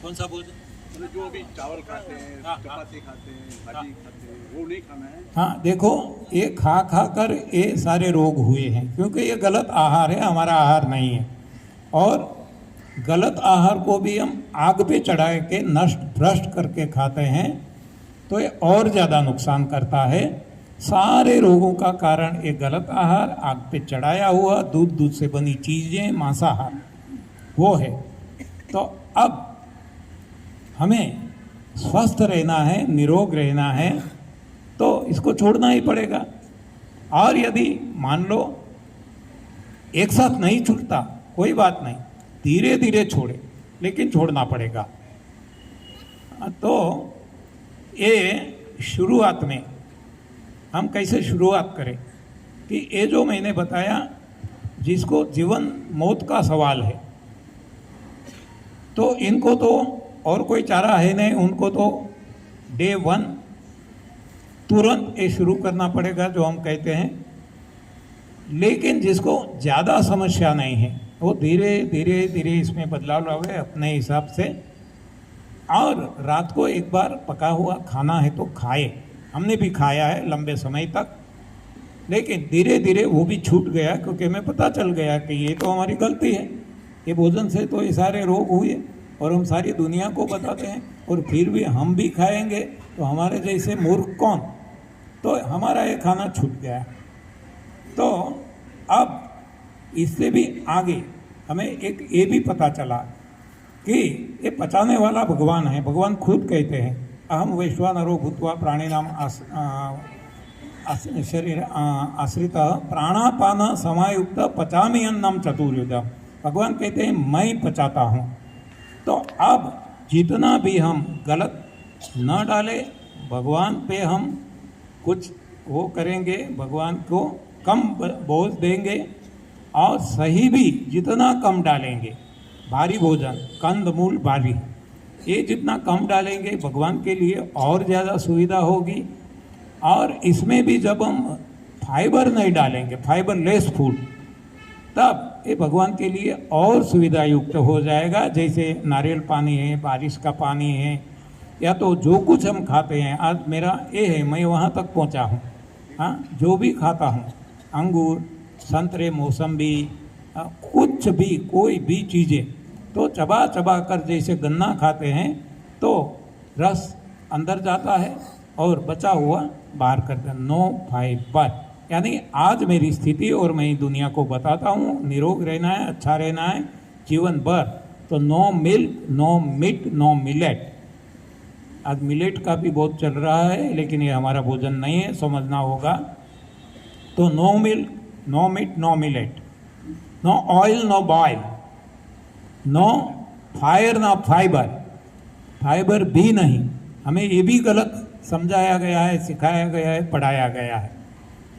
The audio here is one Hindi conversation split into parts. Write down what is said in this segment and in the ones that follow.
कौन सा भोजन? मतलब जो अभी चावल खाते हैं, हाँ, चपाती खाते हैं, भाजी खाते हैं, वो नहीं खाना है। हाँ देखो, ये खा खा कर ये सारे रोग हुए हैं, क्योंकि ये गलत आहार है, हमारा आहार नहीं है। और गलत आहार को भी हम आग पे चढ़ा के नष्ट भ्रष्ट करके खाते हैं, तो ये और ज़्यादा नुकसान करता है। सारे रोगों का कारण ये गलत आहार, आग पे चढ़ाया हुआ दूध से बनी चीज़ें, मांसाहार, वो है। तो अब हमें स्वस्थ रहना है, निरोग रहना है, तो इसको छोड़ना ही पड़ेगा। और यदि मान लो एक साथ नहीं छूटता, कोई बात नहीं, धीरे धीरे छोड़े, लेकिन छोड़ना पड़ेगा। तो ये शुरुआत में हम कैसे शुरुआत करें कि ये जो मैंने बताया, जिसको जीवन मौत का सवाल है, तो इनको तो और कोई चारा है नहीं, उनको तो डे 1 तुरंत ये शुरू करना पड़ेगा जो हम कहते हैं। लेकिन जिसको ज़्यादा समस्या नहीं है, वो धीरे धीरे धीरे इसमें बदलाव लावे अपने हिसाब से। और रात को एक बार पका हुआ खाना है तो खाए, हमने भी खाया है लंबे समय तक, लेकिन धीरे धीरे वो भी छूट गया, क्योंकि हमें पता चल गया कि ये तो हमारी गलती है, ये भोजन से तो ये सारे रोग हुए, और हम सारी दुनिया को बताते हैं, और फिर भी हम भी खाएंगे, तो हमारे जैसे मूर्ख कौन। तो हमारा ये खाना छूट गया। तो अब इससे भी आगे हमें एक ये भी पता चला कि ये पचाने वाला भगवान है। भगवान खुद कहते हैं, अहम वैश्वानरो भूत्वा प्राणिनाम शरीर आश्रित प्राणापान समायुक्त पचामी अन्नम चतुर्युधम। भगवान कहते हैं मैं पचाता हूँ। तो अब जितना भी हम गलत न डालें, भगवान पे हम कुछ वो करेंगे, भगवान को कम बोझ देंगे, और सही भी जितना कम डालेंगे, भारी भोजन कंद मूल भारी, ये जितना कम डालेंगे भगवान के लिए और ज़्यादा सुविधा होगी। और इसमें भी जब हम फाइबर नहीं डालेंगे, फाइबर लेस फूड, तब ये भगवान के लिए और सुविधा युक्त हो जाएगा। जैसे नारियल पानी है, बारिश का पानी है, या तो जो कुछ हम खाते हैं, आज मेरा ये है, मैं वहाँ तक पहुँचा हूँ। हाँ, जो भी खाता हूँ, अंगूर, संतरे, मौसम्बी, कुछ भी, कोई भी चीज़ें, तो चबा चबा कर जैसे गन्ना खाते हैं, तो रस अंदर जाता है और बचा हुआ बाहर करते हैं। नो फाइबर, यानी आज मेरी स्थिति, और मैं दुनिया को बताता हूँ, निरोग रहना है, अच्छा रहना है जीवन भर, तो no milk, no meat, no millet. आज मिलेट का भी बहुत चल रहा है, लेकिन ये हमारा भोजन नहीं है, समझना होगा। तो no milk, no meat, no millet, no oil, no boil, no fire, no fibre, fibre भी नहीं। हमें ये भी गलत समझाया गया है, सिखाया गया है, पढ़ाया गया है।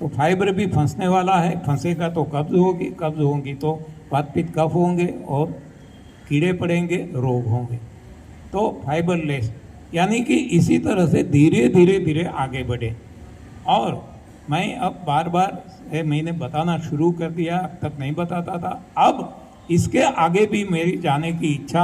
तो फाइबर भी फंसने वाला है, फंसेगा तो कब्ज होगी, कब्ज होंगी तो वात पित्त कफ होंगे, और कीड़े पड़ेंगे, रोग होंगे। तो फाइबर लेस, यानी कि इसी तरह से धीरे धीरे धीरे आगे बढ़े। और मैं अब बार बार मैंने बताना शुरू कर दिया, अब तक नहीं बताता था, अब इसके आगे भी मेरी जाने की इच्छा